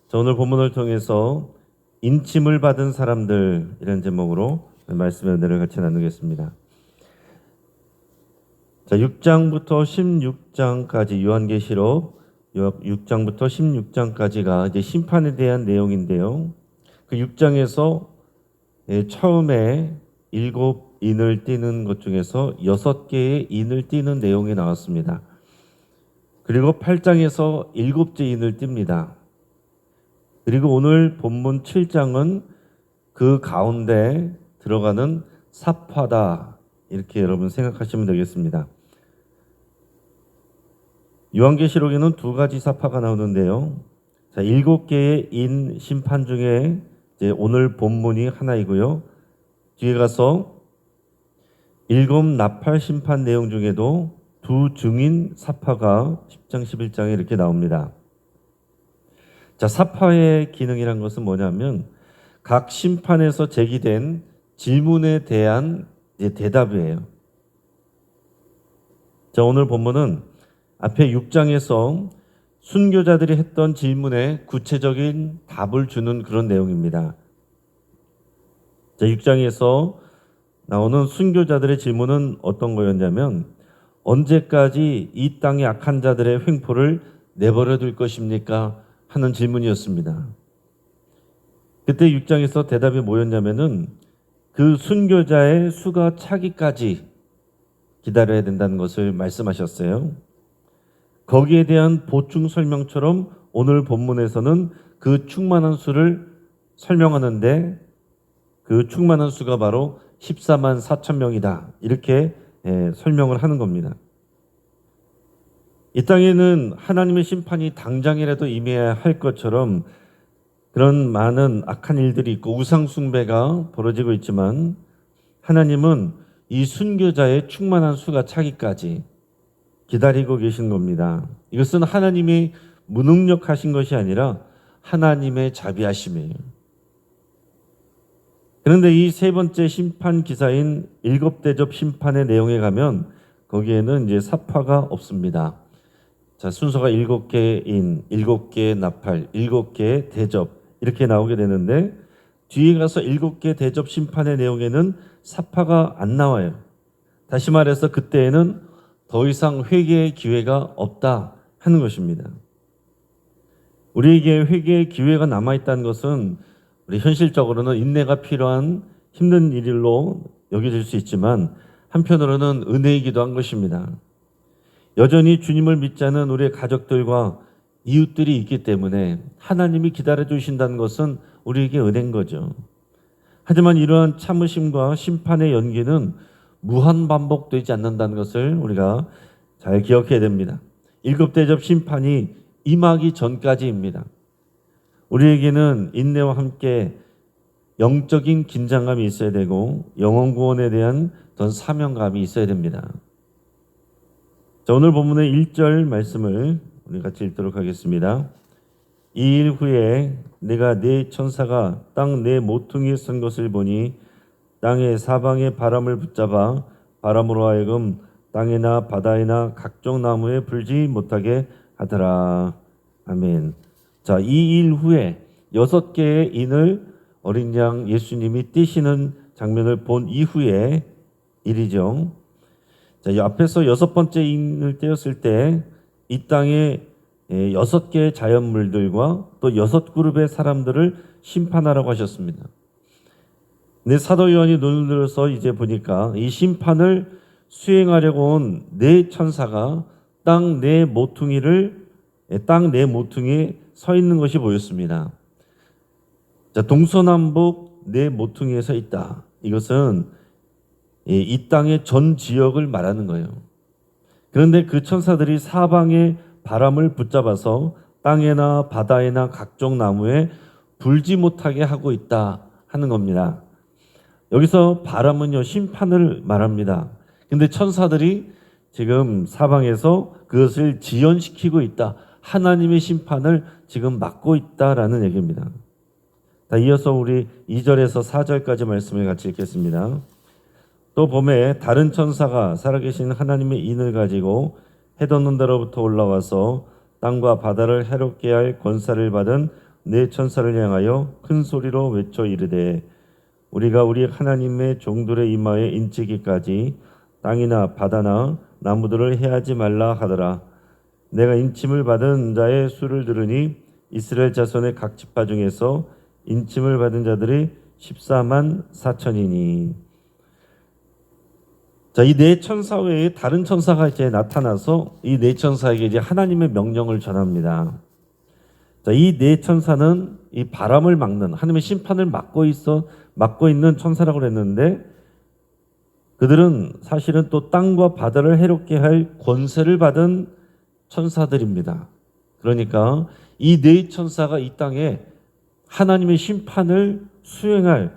자, 오늘 본문을 통해서 인침을 받은 사람들 이런 제목으로 말씀의 은혜를 같이 나누겠습니다. 자, 6장부터 16장까지 요한계시록 6장부터 16장까지가 이제 심판에 대한 내용인데요. 그 6장에서 처음에 7인을 띠는 것 중에서 6개의 인을 띠는 내용이 나왔습니다. 그리고 8장에서 7째 인을 띱니다. 그리고 오늘 본문 7장은 그 가운데 들어가는 삽화다. 이렇게 여러분 생각하시면 되겠습니다. 요한계시록에는 두 가지 삽화가 나오는데요. 자, 7개의 인 심판 중에 이제 오늘 본문이 하나이고요. 뒤에 가서 7 나팔 심판 내용 중에도 두 증인 삽화가 10장 11장에 이렇게 나옵니다. 자, 삽화의 기능이란 것은 뭐냐면 각 심판에서 제기된 질문에 대한 대답이에요. 자, 오늘 본문은 앞에 6장에서 순교자들이 했던 질문에 구체적인 답을 주는 그런 내용입니다. 자, 6장에서 나오는 순교자들의 질문은 어떤 거였냐면 언제까지 이 땅의 악한 자들의 횡포를 내버려 둘 것입니까? 하는 질문이었습니다. 그때 6장에서 대답이 뭐였냐면은 그 순교자의 수가 차기까지 기다려야 된다는 것을 말씀하셨어요. 거기에 대한 보충 설명처럼 오늘 본문에서는 그 충만한 수를 설명하는데 그 충만한 수가 바로 14만 4천 명이다. 이렇게 설명을 하는 겁니다. 이 땅에는 하나님의 심판이 당장이라도 임해야 할 것처럼 그런 많은 악한 일들이 있고 우상 숭배가 벌어지고 있지만 하나님은 이 순교자의 충만한 수가 차기까지 기다리고 계신 겁니다. 이것은 하나님이 무능력하신 것이 아니라 하나님의 자비하심이에요. 그런데 이 세 번째 심판 기사인 7대접 심판의 내용에 가면 거기에는 이제 삽화가 없습니다. 자, 순서가 7개인, 7개의 나팔, 7개의 대접 이렇게 나오게 되는데 뒤에 가서 7개 대접 심판의 내용에는 삽화가 안 나와요. 다시 말해서 그때에는 더 이상 회개의 기회가 없다 하는 것입니다. 우리에게 회개의 기회가 남아있다는 것은 우리 현실적으로는 인내가 필요한 힘든 일로 여겨질 수 있지만 한편으로는 은혜이기도 한 것입니다. 여전히 주님을 믿지 않은 우리의 가족들과 이웃들이 있기 때문에 하나님이 기다려주신다는 것은 우리에게 은혜인 거죠. 하지만 이러한 참으심과 심판의 연기는 무한 반복되지 않는다는 것을 우리가 잘 기억해야 됩니다. 7대접 심판이 임하기 전까지입니다. 우리에게는 인내와 함께 영적인 긴장감이 있어야 되고 영혼 구원에 대한 더 사명감이 있어야 됩니다. 자, 오늘 본문의 1절 말씀을 우리 같이 읽도록 하겠습니다. 이 일 후에 내가 네 천사가 땅 네 모퉁이에 선 것을 보니 땅의 사방의 바람을 붙잡아 바람으로 하여금 땅이나 바다이나 각종 나무에 불지 못하게 하더라. 아멘. 자, 이 일 후에 6개의 인을 어린 양 예수님이 띄시는 장면을 본 이후의 일이죠. 자, 이 앞에서 6번째 인을 떼었을 때 이 땅에 6개의 자연물들과 또 6그룹의 사람들을 심판하라고 하셨습니다. 근데 사도 요한이 눈을 들어서 이제 보니까 이 심판을 수행하려고 온 네 천사가 땅 네 모퉁이에 서 있는 것이 보였습니다. 자, 동서남북 네 모퉁이에 서 있다. 이것은 이 땅의 전 지역을 말하는 거예요. 그런데 그 천사들이 사방의 바람을 붙잡아서 땅에나 바다에나 각종 나무에 불지 못하게 하고 있다 하는 겁니다. 여기서 바람은요, 심판을 말합니다. 근데 천사들이 지금 사방에서 그것을 지연시키고 있다. 하나님의 심판을 지금 막고 있다라는 얘기입니다. 자, 이어서 우리 2절에서 4절까지 말씀을 같이 읽겠습니다. 또 봄에 다른 천사가 살아계신 하나님의 인을 가지고 해 돋는 데로부터 올라와서 땅과 바다를 해롭게 할 권세를 받은 내 천사를 향하여 큰 소리로 외쳐 이르되 우리가 우리 하나님의 종들의 이마에 인치기까지 땅이나 바다나 나무들을 해하지 말라 하더라. 내가 인침을 받은 자의 수를 들으니 이스라엘 자손의 각 지파 중에서 인침을 받은 자들이 14만 4천이니. 자, 이 네 천사 외에 다른 천사가 이제 나타나서 이 네 천사에게 이제 하나님의 명령을 전합니다. 자, 이 네 천사는 이 바람을 막는 하나님의 심판을 막고 있는 천사라고 그랬는데, 그들은 사실은 또 땅과 바다를 해롭게 할 권세를 받은 천사들입니다. 그러니까 이 네 천사가 이 땅에 하나님의 심판을 수행할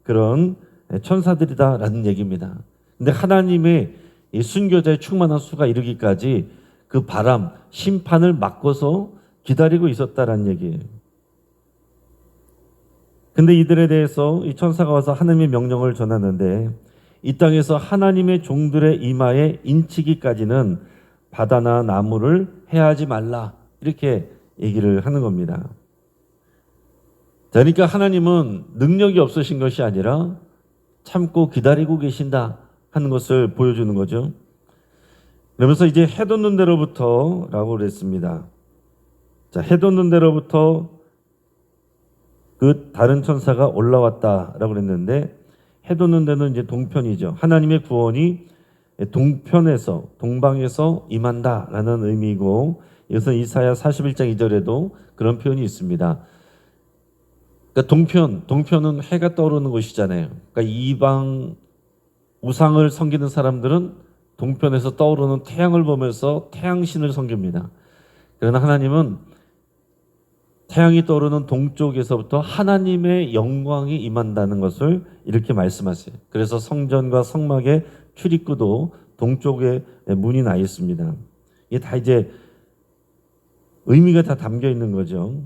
그런 천사들이다라는 얘기입니다. 근데 하나님의 이 순교자의 충만한 수가 이르기까지 그 바람, 심판을 막고서 기다리고 있었다라는 얘기예요. 근데 이들에 대해서 이 천사가 와서 하나님의 명령을 전하는데, 이 땅에서 하나님의 종들의 이마에 인치기까지는 바다나 나무를 해하지 말라, 이렇게 얘기를 하는 겁니다. 그러니까 하나님은 능력이 없으신 것이 아니라 참고 기다리고 계신다 하는 것을 보여주는 거죠. 그러면서 이제 해 돋는 데로부터 라고 그랬습니다. 자, 해 돋는 데로부터 그 다른 천사가 올라왔다라고 그랬는데, 해 돋는 데는 이제 동편이죠. 하나님의 구원이 동방에서 임한다라는 의미고, 이것은 이사야 41장 2절에도 그런 표현이 있습니다. 그러니까 동편은 해가 떠오르는 곳이잖아요. 그러니까 이방 우상을 섬기는 사람들은 동편에서 떠오르는 태양을 보면서 태양신을 섬깁니다. 그러나 하나님은 태양이 떠오르는 동쪽에서부터 하나님의 영광이 임한다는 것을 이렇게 말씀하세요. 그래서 성전과 성막의 출입구도 동쪽에 문이 나 있습니다. 이게 다 이제 의미가 다 담겨 있는 거죠.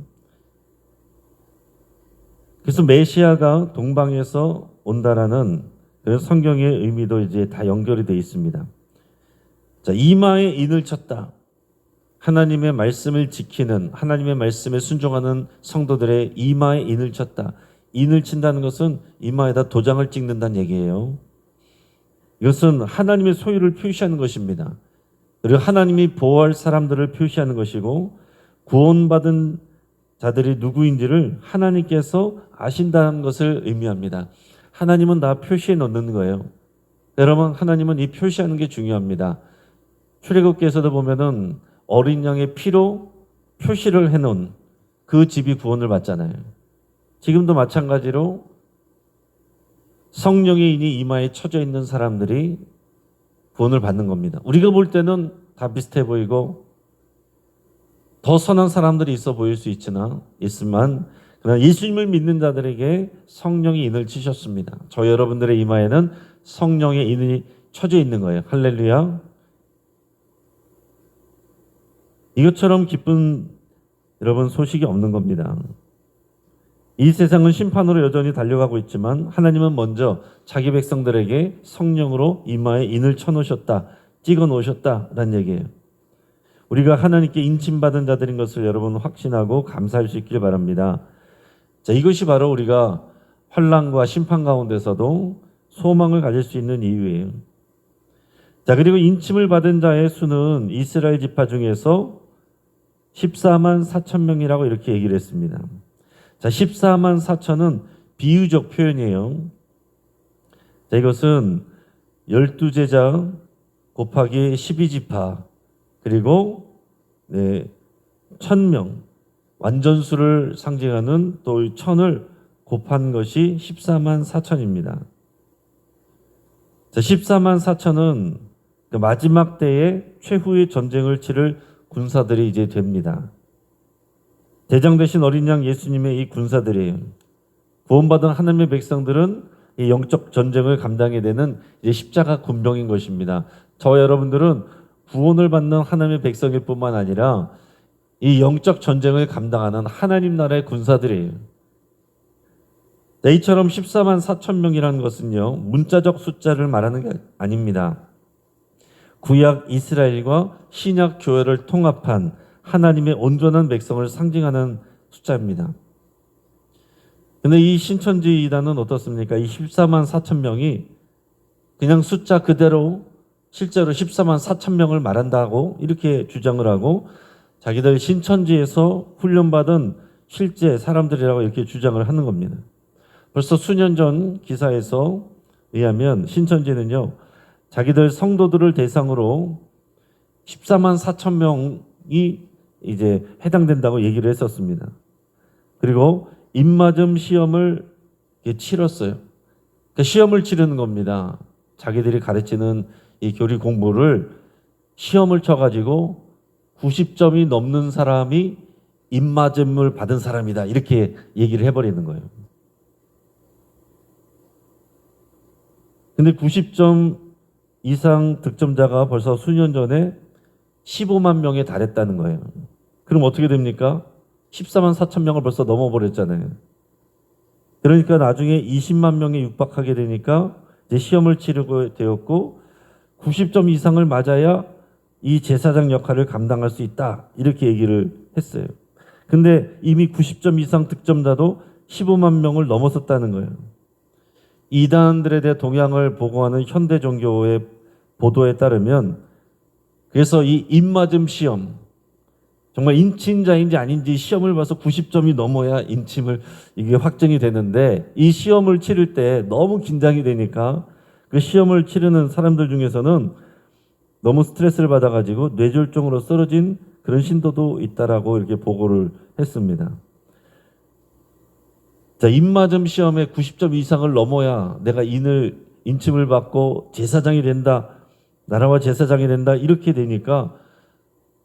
그래서 메시아가 동방에서 온다라는 그런 성경의 의미도 이제 다 연결이 되어 있습니다. 자, 이마에 인을 쳤다. 하나님의 말씀을 지키는, 하나님의 말씀에 순종하는 성도들의 이마에 인을 쳤다. 인을 친다는 것은 이마에다 도장을 찍는다는 얘기예요. 이것은 하나님의 소유를 표시하는 것입니다. 그리고 하나님이 보호할 사람들을 표시하는 것이고, 구원받은 자들이 누구인지를 하나님께서 아신다는 것을 의미합니다. 하나님은 다 표시해 놓는 거예요. 여러분, 하나님은 이 표시하는 게 중요합니다. 출애굽기에서도 보면은 어린 양의 피로 표시를 해놓은 그 집이 구원을 받잖아요. 지금도 마찬가지로 성령의 인이 이마에 쳐져 있는 사람들이 구원을 받는 겁니다. 우리가 볼 때는 다 비슷해 보이고 더 선한 사람들이 있어 보일 수 있지만 그러나 예수님을 믿는 자들에게 성령의 인을 치셨습니다. 저 여러분들의 이마에는 성령의 인이 쳐져 있는 거예요. 할렐루야. 이것처럼 기쁜 여러분 소식이 없는 겁니다. 이 세상은 심판으로 여전히 달려가고 있지만 하나님은 먼저 자기 백성들에게 성령으로 이마에 인을 쳐놓으셨다, 찍어 놓으셨다라는 얘기예요. 우리가 하나님께 인침받은 자들인 것을 여러분 확신하고 감사할 수 있길 바랍니다. 자, 이것이 바로 우리가 환난과 심판 가운데서도 소망을 가질 수 있는 이유예요. 자, 그리고 인침을 받은 자의 수는 이스라엘 지파 중에서 14만 4천 명이라고 이렇게 얘기를 했습니다. 자, 14만 4천은 비유적 표현이에요. 자, 이것은 12제자 곱하기 12지파 그리고 1000명 완전수를 상징하는 또 1000을 곱한 것이 14만 4천입니다. 자, 14만 4천은 그 마지막 때에 최후의 전쟁을 치를 군사들이 이제 됩니다. 대장 되신 어린 양 예수님의 이 군사들이에요. 구원받은 하나님의 백성들은 이 영적 전쟁을 감당해야 되는 이제 십자가 군병인 것입니다. 저 여러분들은 구원을 받는 하나님의 백성일 뿐만 아니라 이 영적 전쟁을 감당하는 하나님 나라의 군사들이에요. 이처럼 14만 4천 명이라는 것은요, 문자적 숫자를 말하는 게 아닙니다. 구약 이스라엘과 신약 교회를 통합한 하나님의 온전한 백성을 상징하는 숫자입니다. 근데 이 신천지 이단은 어떻습니까? 이 14만 4천 명이 그냥 숫자 그대로 실제로 14만 4천 명을 말한다고 이렇게 주장을 하고 자기들 신천지에서 훈련받은 실제 사람들이라고 이렇게 주장을 하는 겁니다. 벌써 수년 전 기사에서 의하면 신천지는요, 자기들 성도들을 대상으로 14만 4천 명이 이제 해당된다고 얘기를 했었습니다. 그리고 입맞음 시험을 치렀어요. 그러니까 시험을 치르는 겁니다. 자기들이 가르치는 이 교리 공부를 시험을 쳐가지고 90점이 넘는 사람이 입맞음을 받은 사람이다. 이렇게 얘기를 해버리는 거예요. 근데 90점 이상 득점자가 벌써 수년 전에 15만 명에 달했다는 거예요. 그럼 어떻게 됩니까? 14만 4천 명을 벌써 넘어버렸잖아요. 그러니까 나중에 20만 명에 육박하게 되니까 이제 시험을 치르고 되었고 90점 이상을 맞아야 이 제사장 역할을 감당할 수 있다. 이렇게 얘기를 했어요. 근데 이미 90점 이상 득점자도 15만 명을 넘었었다는 거예요. 이단들에 대해 동향을 보고하는 현대 종교의 보도에 따르면 그래서 이 입맞음 시험 정말 인침자인지 아닌지 시험을 봐서 90점이 넘어야 인침을 이게 확정이 되는데 이 시험을 치를 때 너무 긴장이 되니까 그 시험을 치르는 사람들 중에서는 너무 스트레스를 받아가지고 뇌졸중으로 쓰러진 그런 신도도 있다라고 이렇게 보고를 했습니다. 자, 입맞음 시험에 90점 이상을 넘어야 내가 인침을 받고 제사장이 된다. 나라와 제사장이 된다. 이렇게 되니까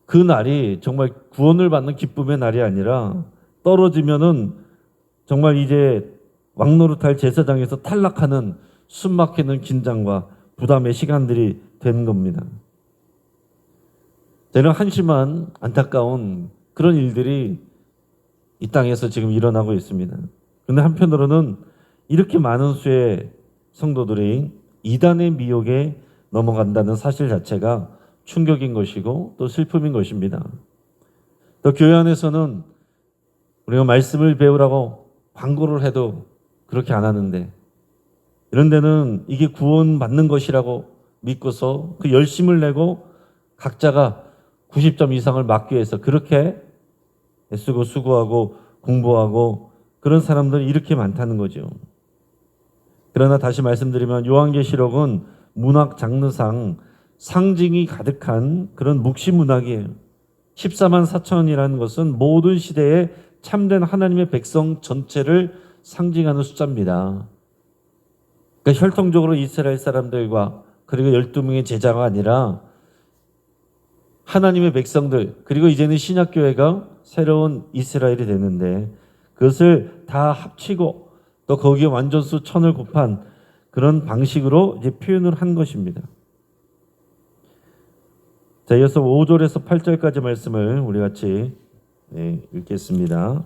그 날이 정말 구원을 받는 기쁨의 날이 아니라 떨어지면은 정말 이제 왕노릇할 제사장에서 탈락하는 숨막히는 긴장과 부담의 시간들이 되는 겁니다. 저는 한심한 안타까운 그런 일들이 이 땅에서 지금 일어나고 있습니다. 그런데 한편으로는 이렇게 많은 수의 성도들이 이단의 미혹에 넘어간다는 사실 자체가 충격인 것이고 또 슬픔인 것입니다. 또 교회 안에서는 우리가 말씀을 배우라고 광고를 해도 그렇게 안 하는데 이런 데는 이게 구원받는 것이라고 믿고서 그 열심을 내고 각자가 90점 이상을 맞기 위해서 그렇게 애쓰고 수고하고 공부하고 그런 사람들이 이렇게 많다는 거죠. 그러나 다시 말씀드리면 요한계시록은 문학 장르상 상징이 가득한 그런 묵시 문학이에요. 14만 4천이라는 것은 모든 시대에 참된 하나님의 백성 전체를 상징하는 숫자입니다. 그러니까 혈통적으로 이스라엘 사람들과 그리고 12명의 제자가 아니라 하나님의 백성들 그리고 이제는 신약교회가 새로운 이스라엘이 되는데 그것을 다 합치고 또 거기에 완전수 천을 곱한 그런 방식으로 이제 표현을 한 것입니다. 자, 이어서 5절에서 8절까지 말씀을 우리 같이 읽겠습니다.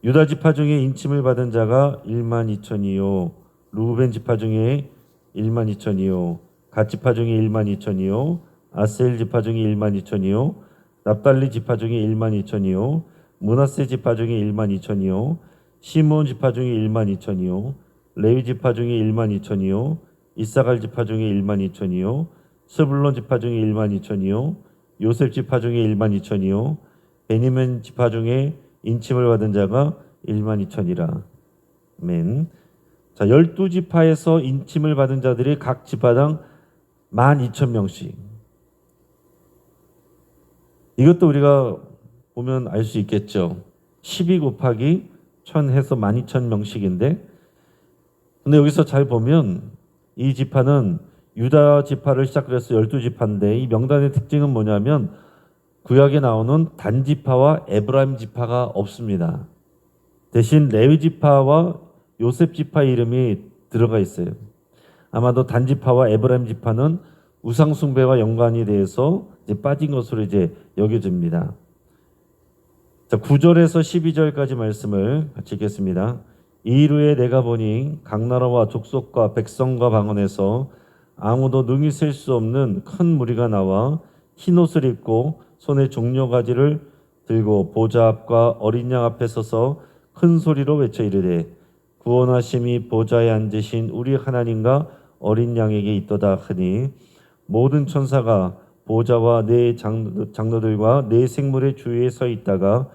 유다 지파 중에 인침을 받은 자가 1만 2천이요 루벤 지파 중에 1만 2천이요 갓 지파 중에 1만 2천이요 아셀 지파 중에 1만 2천이요 납달리 지파 중에 1만 2천이요 므낫세 지파 중에 1만 2천이요 시몬 지파 중에 1만 2천이요 레위 지파 중에 1만 2천이요 이사갈 지파 중에 1만 2천이요 스불론 지파 중에 1만 2천이요 요셉 지파 중에 1만 2천이요 베니멘 지파 중에 인침을 받은 자가 1만 2천이라. 아멘. 자, 12지파에서 인침을 받은 자들이 각 지파당 12,000명씩. 이것도 우리가 보면 알 수 있겠죠. 12 곱하기 1000 해서 12,000명씩인데 근데 여기서 잘 보면 이 지파는 유다 지파를 시작을 해서 12지파인데 이 명단의 특징은 뭐냐면 구약에 나오는 단 지파와 에브라임 지파가 없습니다. 대신 레위 지파와 요셉 지파 이름이 들어가 있어요. 아마도 단 지파와 에브라임 지파는 우상 숭배와 연관이 돼서 이제 빠진 것으로 이제 여겨집니다. 자, 9절에서 12절까지 말씀을 같이 읽겠습니다. 이일후에 내가 보니 각 나라와 족속과 백성과 방언에서 아무도 능히 셀 수 없는 큰 무리가 나와 흰 옷을 입고 손에 종려가지를 들고 보좌 앞과 어린 양 앞에 서서 큰 소리로 외쳐 이르되 구원하심이 보좌에 앉으신 우리 하나님과 어린 양에게 있도다 하니 모든 천사가 보좌와 네 장로들과 네 생물의 주위에 서 있다가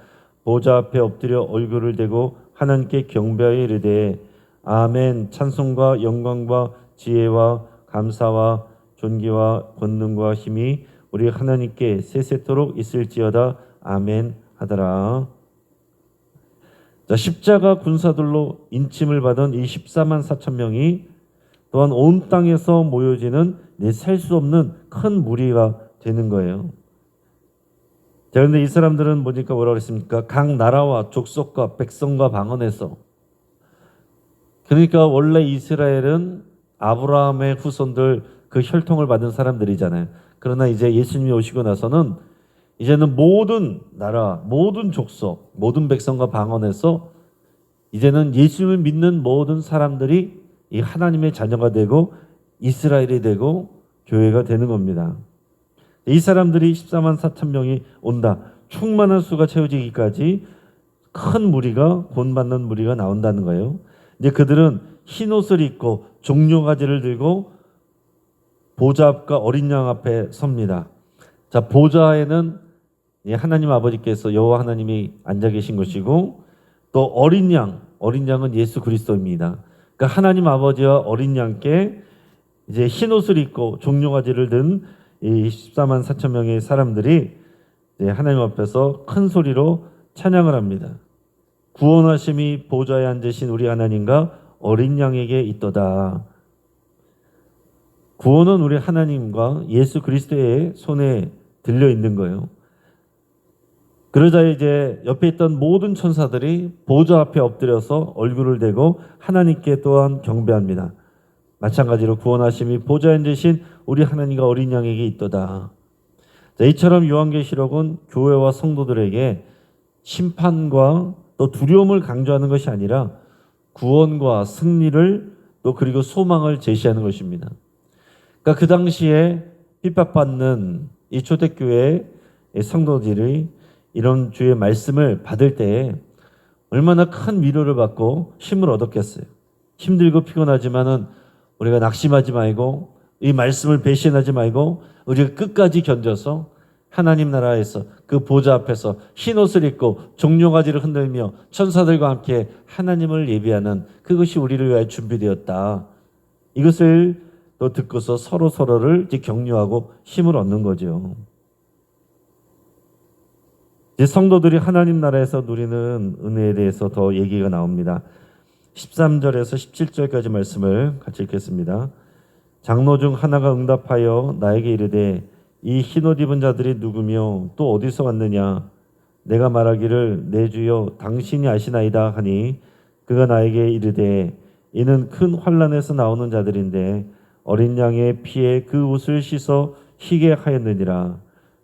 보좌 앞에 엎드려 얼굴을 대고 하나님께 경배하여 이르되 아멘. 찬송과 영광과 지혜와 감사와 존귀와 권능과 힘이 우리 하나님께 세세토록 있을지어다. 아멘 하더라. 자, 십자가 군사들로 인침을 받은 이 14만 4천 명이 또한 온 땅에서 모여지는 셀 수 없는 큰 무리가 되는 거예요. 자, 그런데 이 사람들은 뭐니까 뭐라고 그랬습니까? 각 나라와 족속과 백성과 방언에서. 그러니까 원래 이스라엘은 아브라함의 후손들 그 혈통을 받은 사람들이잖아요. 그러나 이제 예수님이 오시고 나서는 이제는 모든 나라, 모든 족속, 모든 백성과 방언에서 이제는 예수님을 믿는 모든 사람들이 이 하나님의 자녀가 되고 이스라엘이 되고 교회가 되는 겁니다. 이 사람들이 14만 4천 명이 온다. 충만한 수가 채워지기까지 큰 무리가 본받는 무리가 나온다는 거예요. 이제 그들은 흰 옷을 입고 종려가지를 들고 보좌 앞과 어린 양 앞에 섭니다. 자, 보좌에는 하나님 아버지께서 여호와 하나님이 앉아 계신 것이고 또 어린 양은 예수 그리스도입니다. 그러니까 하나님 아버지와 어린 양께 이제 흰 옷을 입고 종려가지를 든 이 14만 4천 명의 사람들이 하나님 앞에서 큰 소리로 찬양을 합니다. 구원하심이 보좌에 앉으신 우리 하나님과 어린 양에게 있도다. 구원은 우리 하나님과 예수 그리스도의 손에 들려 있는 거예요. 그러자 이제 옆에 있던 모든 천사들이 보좌 앞에 엎드려서 얼굴을 대고 하나님께 또한 경배합니다. 마찬가지로 구원하심이 보좌에 앉으신 우리 하나님과 어린 양에게 있도다. 자, 이처럼 요한계시록은 교회와 성도들에게 심판과 또 두려움을 강조하는 것이 아니라 구원과 승리를 또 그리고 소망을 제시하는 것입니다. 그러니까 그 당시에 핍박받는 이 초대교회 성도들이 이런 주의 말씀을 받을 때에 얼마나 큰 위로를 받고 힘을 얻었겠어요. 힘들고 피곤하지만은 우리가 낙심하지 말고 이 말씀을 배신하지 말고 우리가 끝까지 견뎌서 하나님 나라에서 그 보좌 앞에서 흰 옷을 입고 종려가지를 흔들며 천사들과 함께 하나님을 예비하는 그것이 우리를 위하여 준비되었다. 이것을 또 듣고서 서로를 이제 격려하고 힘을 얻는 거죠. 이제 성도들이 하나님 나라에서 누리는 은혜에 대해서 더 얘기가 나옵니다. 13절에서 17절까지 말씀을 같이 읽겠습니다. 장로 중 하나가 응답하여 나에게 이르되 이 흰옷 입은 자들이 누구며 또 어디서 왔느냐? 내가 말하기를 내 주여 당신이 아시나이다 하니 그가 나에게 이르되 이는 큰 환난에서 나오는 자들인데 어린 양의 피에 그 옷을 씻어 희게 하였느니라.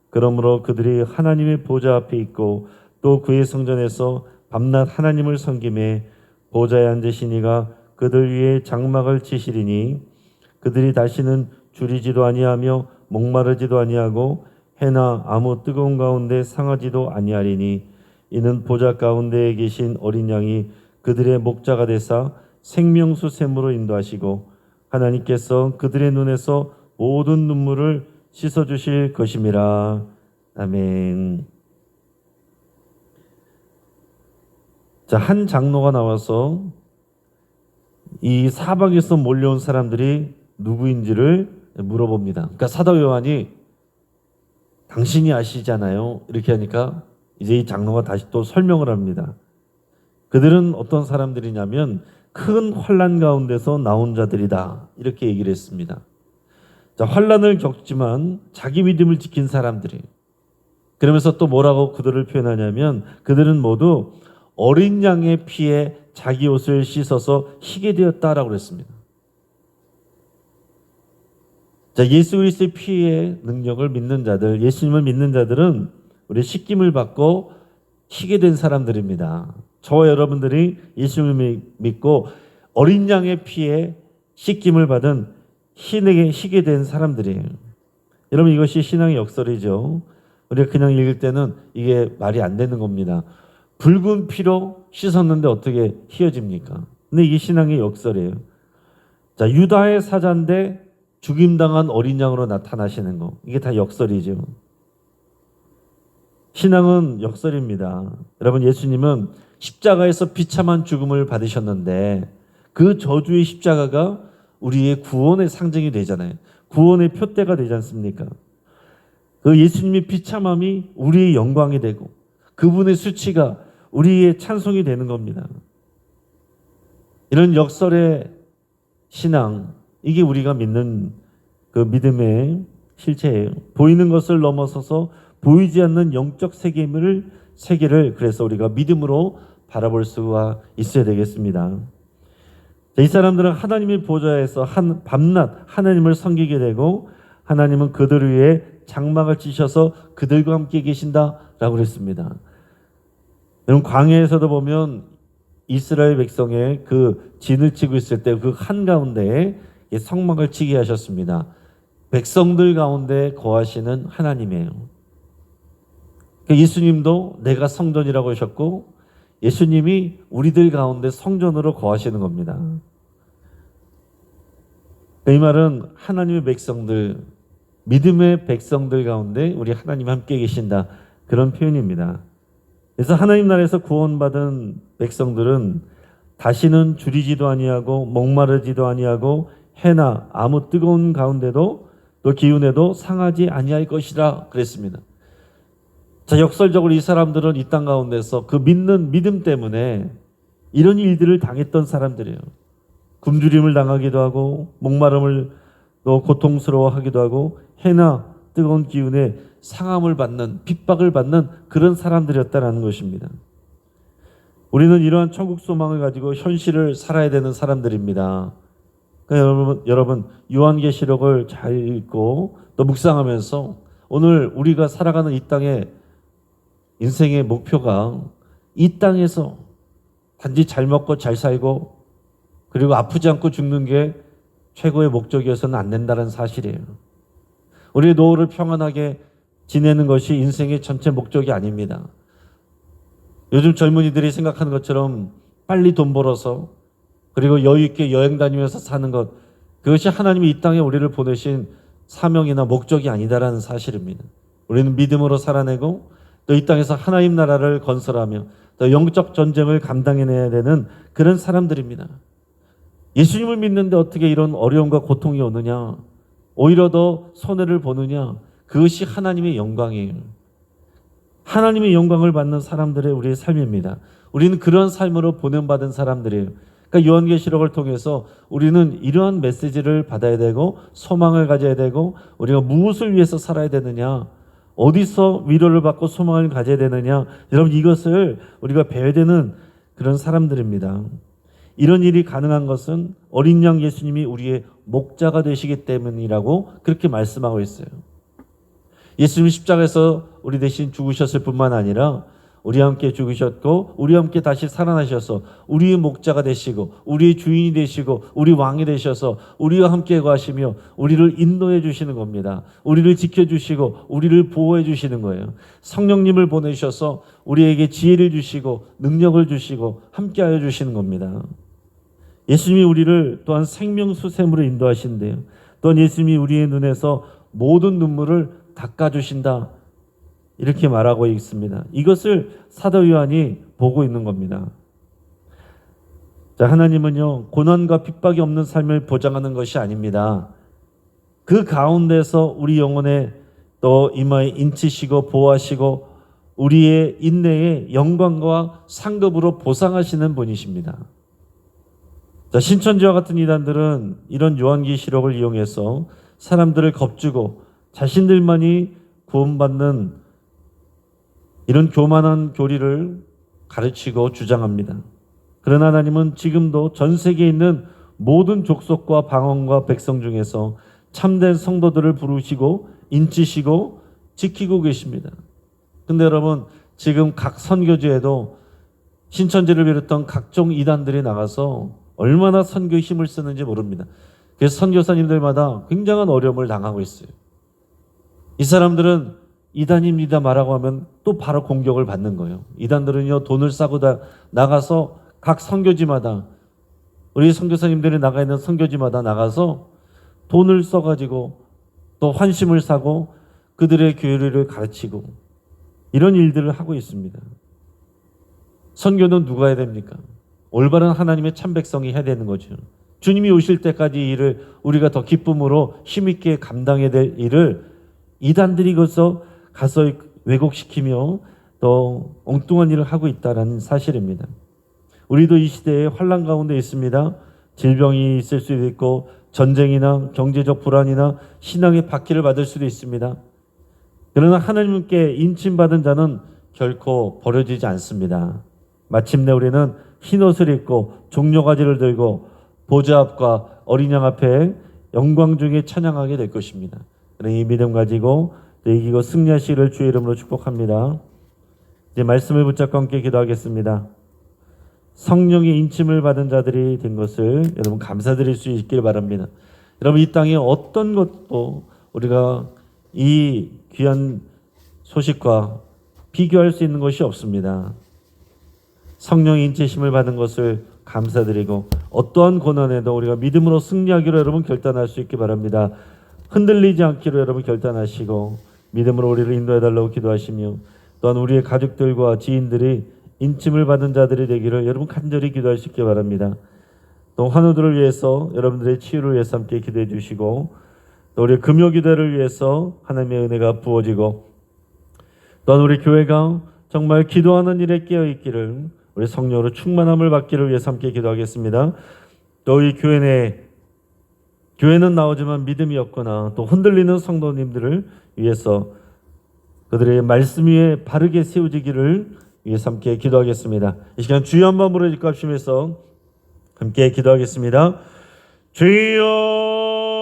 그러므로 그들이 하나님의 보좌 앞에 있고 또 그의 성전에서 밤낮 하나님을 섬김에 보좌에 앉으신 이가 그들 위에 장막을 치시리니 그들이 다시는 줄이지도 아니하며 목마르지도 아니하고 해나 아무 뜨거운 가운데 상하지도 아니하리니 이는 보좌 가운데에 계신 어린 양이 그들의 목자가 되사 생명수 샘으로 인도하시고 하나님께서 그들의 눈에서 모든 눈물을 씻어주실 것임이라. 아멘. 자, 한 장로가 나와서 이 사방에서 몰려온 사람들이 누구인지를 물어봅니다. 그러니까 사도 요한이 당신이 아시잖아요. 이렇게 하니까 이제 이 장로가 다시 또 설명을 합니다. 그들은 어떤 사람들이냐면 큰 환난 가운데서 나온 자들이다. 이렇게 얘기를 했습니다. 자, 환난을 겪지만 자기 믿음을 지킨 사람들이. 그러면서 또 뭐라고 그들을 표현하냐면 그들은 모두 어린 양의 피에 자기 옷을 씻어서 희게 되었다라고 그랬습니다. 자, 예수 그리스도의 피의 능력을 믿는 자들, 예수님을 믿는 자들은 우리 씻김을 받고 희게 된 사람들입니다. 저와 여러분들이 예수님을 믿고 어린 양의 피에 씻김을 받은 희게 된 사람들이에요. 여러분, 이것이 신앙의 역설이죠. 우리가 그냥 읽을 때는 이게 말이 안 되는 겁니다. 붉은 피로 씻었는데 어떻게 희어집니까? 근데 이게 신앙의 역설이에요. 자, 유다의 사자인데 죽임당한 어린 양으로 나타나시는 거. 이게 다 역설이죠. 신앙은 역설입니다. 여러분, 예수님은 십자가에서 비참한 죽음을 받으셨는데 그 저주의 십자가가 우리의 구원의 상징이 되잖아요. 구원의 표대가 되지 않습니까? 그 예수님의 비참함이 우리의 영광이 되고 그분의 수치가 우리의 찬송이 되는 겁니다. 이런 역설의 신앙, 이게 우리가 믿는 그 믿음의 실체예요. 보이는 것을 넘어서서 보이지 않는 영적 세계를 그래서 우리가 믿음으로 바라볼 수가 있어야 되겠습니다. 이 사람들은 하나님의 보좌에서 밤낮 하나님을 섬기게 되고 하나님은 그들 위에 장막을 치셔서 그들과 함께 계신다라고 그랬습니다. 여러분, 광야에서도 보면 이스라엘 백성의 그 진을 치고 있을 때 그 한가운데에 성막을 치게 하셨습니다. 백성들 가운데 거하시는 하나님이에요. 예수님도 내가 성전이라고 하셨고 예수님이 우리들 가운데 성전으로 거하시는 겁니다. 이 말은 하나님의 백성들, 믿음의 백성들 가운데 우리 하나님 함께 계신다, 그런 표현입니다. 그래서 하나님 나라에서 구원받은 백성들은 다시는 줄이지도 아니하고 목마르지도 아니하고 해나 아무 뜨거운 가운데도 또 기운에도 상하지 아니할 것이라 그랬습니다. 자, 역설적으로 이 사람들은 이 땅 가운데서 그 믿는 믿음 때문에 이런 일들을 당했던 사람들이에요. 굶주림을 당하기도 하고 목마름을 또 고통스러워하기도 하고 해나 뜨거운 기운에 상함을 받는, 핍박을 받는 그런 사람들이었다라는 것입니다. 우리는 이러한 천국 소망을 가지고 현실을 살아야 되는 사람들입니다. 그러니까 여러분 요한계시록을 잘 읽고 또 묵상하면서 오늘 우리가 살아가는 이 땅의 인생의 목표가 이 땅에서 단지 잘 먹고 잘 살고 그리고 아프지 않고 죽는 게 최고의 목적이어서는 안 된다는 사실이에요. 우리의 노후를 평안하게 지내는 것이 인생의 전체 목적이 아닙니다. 요즘 젊은이들이 생각하는 것처럼 빨리 돈 벌어서 그리고 여유 있게 여행 다니면서 사는 것, 그것이 하나님이 이 땅에 우리를 보내신 사명이나 목적이 아니다라는 사실입니다. 우리는 믿음으로 살아내고 또 이 땅에서 하나님 나라를 건설하며 또 영적 전쟁을 감당해내야 되는 그런 사람들입니다. 예수님을 믿는데 어떻게 이런 어려움과 고통이 오느냐, 오히려 더 손해를 보느냐, 그것이 하나님의 영광이에요. 하나님의 영광을 받는 사람들의 우리의 삶입니다. 우리는 그런 삶으로 보냄받은 사람들이에요. 그러니까 요한계시록을 통해서 우리는 이러한 메시지를 받아야 되고 소망을 가져야 되고 우리가 무엇을 위해서 살아야 되느냐, 어디서 위로를 받고 소망을 가져야 되느냐, 여러분 이것을 우리가 배워야 되는 그런 사람들입니다. 이런 일이 가능한 것은 어린 양 예수님이 우리의 목자가 되시기 때문이라고 그렇게 말씀하고 있어요. 예수님이 십자가에서 우리 대신 죽으셨을 뿐만 아니라 우리와 함께 죽으셨고 우리와 함께 다시 살아나셔서 우리의 목자가 되시고 우리의 주인이 되시고 우리 왕이 되셔서 우리와 함께 거하시며 우리를 인도해 주시는 겁니다. 우리를 지켜주시고 우리를 보호해 주시는 거예요. 성령님을 보내셔서 우리에게 지혜를 주시고 능력을 주시고 함께하여 주시는 겁니다. 예수님이 우리를 또한 생명수샘으로 인도하신대요. 또한 예수님이 우리의 눈에서 모든 눈물을 닦아주신다, 이렇게 말하고 있습니다. 이것을 사도 요한이 보고 있는 겁니다. 자, 하나님은요 고난과 핍박이 없는 삶을 보장하는 것이 아닙니다. 그 가운데서 우리 영혼에 또 이마에 인치시고 보호하시고 우리의 인내에 영광과 상급으로 보상하시는 분이십니다. 자, 신천지와 같은 이단들은 이런 요한계시록을 이용해서 사람들을 겁주고 자신들만이 구원받는 이런 교만한 교리를 가르치고 주장합니다. 그러나 하나님은 지금도 전 세계에 있는 모든 족속과 방언과 백성 중에서 참된 성도들을 부르시고 인치시고 지키고 계십니다. 근데 여러분, 지금 각 선교지에도 신천지를 비롯한 각종 이단들이 나가서 얼마나 선교에 힘을 쓰는지 모릅니다. 그래서 선교사님들마다 굉장한 어려움을 당하고 있어요. 이 사람들은 이단입니다 말하고 하면 또 바로 공격을 받는 거예요. 이단들은요, 돈을 싸고 나가서 각 선교지마다, 우리 선교사님들이 나가 있는 선교지마다 나가서 돈을 써가지고 또 환심을 사고 그들의 교회를 가르치고 이런 일들을 하고 있습니다. 선교는 누가 해야 됩니까? 올바른 하나님의 참 백성이 해야 되는 거죠. 주님이 오실 때까지 이 일을 우리가 더 기쁨으로 힘있게 감당해야 될 일을 이단들이 가서 왜곡시키며 또 엉뚱한 일을 하고 있다는 사실입니다. 우리도 이 시대에 환난 가운데 있습니다. 질병이 있을 수도 있고 전쟁이나 경제적 불안이나 신앙의 박해를 받을 수도 있습니다. 그러나 하나님께 인침받은 자는 결코 버려지지 않습니다. 마침내 우리는 흰옷을 입고 종려가지를 들고 보좌 앞과 어린 양 앞에 영광 중에 찬양하게 될 것입니다. 이 믿음 가지고 이기고 승리하시기를 주의 이름으로 축복합니다. 이제 말씀을 붙잡고 함께 기도하겠습니다. 성령의 인침을 받은 자들이 된 것을 여러분 감사드릴 수 있길 바랍니다. 여러분 이 땅에 어떤 것도 우리가 이 귀한 소식과 비교할 수 있는 것이 없습니다. 성령의 인치심을 받은 것을 감사드리고 어떠한 고난에도 우리가 믿음으로 승리하기로 여러분 결단할 수 있기 바랍니다. 흔들리지 않기로 여러분 결단하시고 믿음으로 우리를 인도해달라고 기도하시며 또한 우리의 가족들과 지인들이 인침을 받은 자들이 되기를 여러분 간절히 기도할 수 있기 바랍니다. 또 환우들을 위해서 여러분들의 치유를 위해서 함께 기도해 주시고 또 우리 금요기도를 위해서 하나님의 은혜가 부어지고 또한 우리 교회가 정말 기도하는 일에 깨어있기를 우리 성령으로 충만함을 받기를 위해서 함께 기도하겠습니다. 또 이 교회는 나오지만 믿음이 없거나 또 흔들리는 성도님들을 위해서 그들의 말씀 위에 바르게 세워지기를 위해서 함께 기도하겠습니다. 이 시간 주여 한 번 부르짖고 합심해서 함께 기도하겠습니다. 주여